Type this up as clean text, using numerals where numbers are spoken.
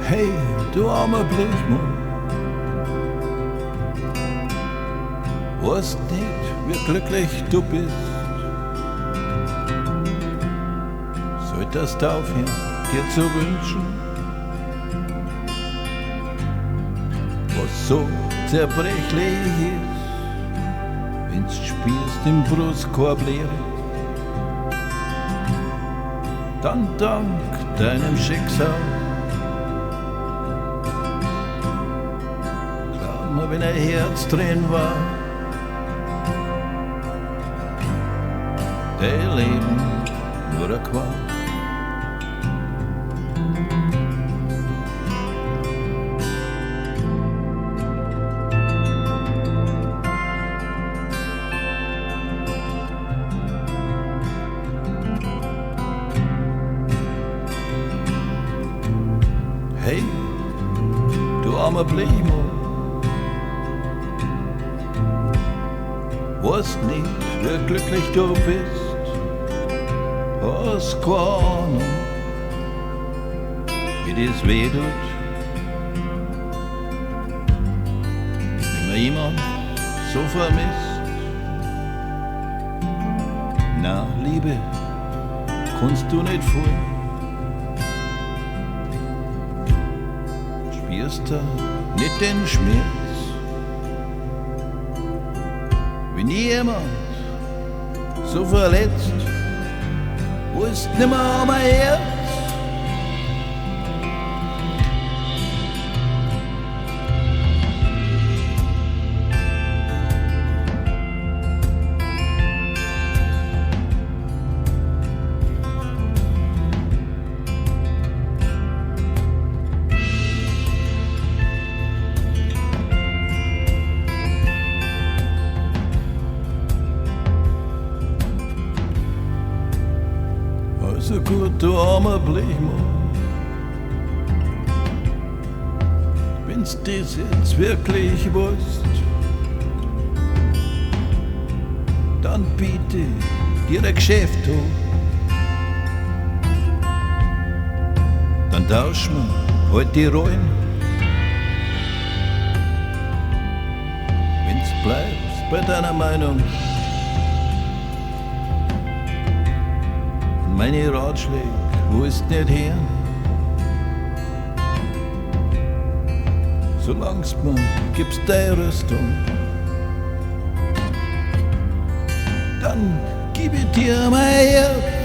Hey, du armer Blechmann, weißt nicht, wie glücklich du bist. Solltest aufhören, dir zu wünschen, was so zerbrechlich ist, wenn's spürst im Brustkorb leere. Dann dank deinem Schicksal, glaub mir, wenn ein Herz drin war, dein Leben nur ein Qual. Hey, du armer Blechmann, weißt nicht, wie glücklich du bist, hast keine Ahnung, wie das weh tut, wenn man jemand so vermisst. Na, Liebe, kannst du nicht fühlen. Spürst du nicht den Schmerz, wenn jemand so verletzt, weißt nimmer um ein Herz. Also gut, du armer Blechmann, wenn's das jetzt wirklich weißt, dann biete dir ein Geschäft an. Dann tausch mir halt die Rollen. Wenn's bleibst bei deiner Meinung, meine Ratschläge willst nicht hören. Solang's mir gibst deine Rüstung, dann gib ich dir mein Herz.